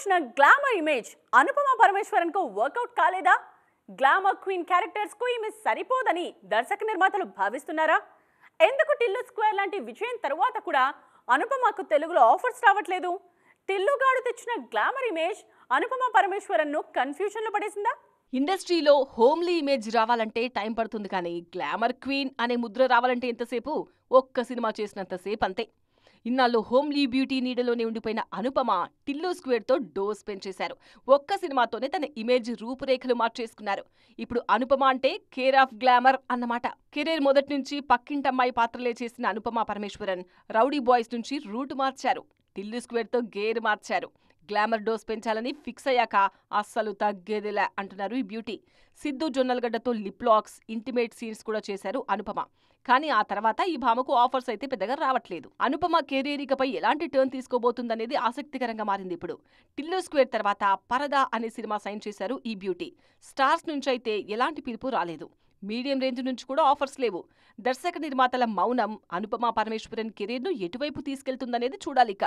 వచ్చిన glamour image Anupama Parameswaran కు work out కాలేదా? గ్లామర్ క్వీన్ క్యారెక్టర్స్ కు ఈమె సరిపోదని దర్శక నిర్మాతలు భావిస్తున్నారా? ఎందుకు టిల్లు స్క్వేర్ లాంటి విజయం తరువాత కూడా అనుపమకు తెలుగులో ఆఫర్స్ రావట్లేదు? టిల్లుగాడు తెచ్చిన గ్లామర్ ఇమేజ్ అనుపమ పరమేశ్వరన్ ను కన్ఫ్యూజన్ లో పడేసిందా? ఇండస్ట్రీలో హోమ్లీ ఇమేజ్ రావాలంటే టైం పడుతుంది, కానీ గ్లామర్ క్వీన్ అనే ముద్ర రావాలంటే ఎంతసేపు? ఒక్క సినిమా చేసినంతసేపు అంతే. ఇన్నాళ్ళు హోమ్లీ బ్యూటీ నీడలోనే ఉండిపోయిన అనుపమ టిల్లు స్క్వేర్ తో డోస్ పెంచేశారు. ఒక్క సినిమాతోనే తన ఇమేజ్ రూపురేఖలు మార్చేసుకున్నారు. ఇప్పుడు అనుపమ అంటే కేర్ ఆఫ్ గ్లామర్ అన్నమాట. కెరీర్ మొదటి నుంచి పక్కింటమ్మాయి పాత్రలే చేసిన అనుపమ పరమేశ్వరన్ రౌడీ బాయ్స్ నుంచి రూట్ మార్చారు. టిల్లు స్క్వేర్ తో గేర్ మార్చారు. గ్లామర్ డోస్ పెంచాలని ఫిక్స్ అయ్యాక అస్సలు తగ్గేదిలే అంటున్నారు ఈ బ్యూటీ. సిద్ధు జొన్నలగడ్డతో లిప్ లాక్స్, ఇంటిమేట్ సీన్స్ కూడా చేశారు అనుపమ. కానీ ఆ తర్వాత ఈ భామకు ఆఫర్స్ అయితే పెద్దగా రావట్లేదు. అనుపమ కెరీర్ ఇకపై ఎలాంటి టర్న్ తీసుకోబోతుందనేది ఆసక్తికరంగా మారింది. ఇప్పుడు టిల్లు స్క్వేర్ తర్వాత పరదా అనే సినిమా సైన్ చేశారు ఈ బ్యూటీ. స్టార్స్ నుంచి అయితే ఎలాంటి పిలుపు రాలేదు. మీడియం రేంజ్ నుంచి కూడా ఆఫర్స్ లేవు. దర్శక నిర్మాతల మౌనం అనుపమ పరమేశ్వరన్ కెరీర్ను ఎటువైపు తీసుకెళ్తుందనేది చూడాలిక.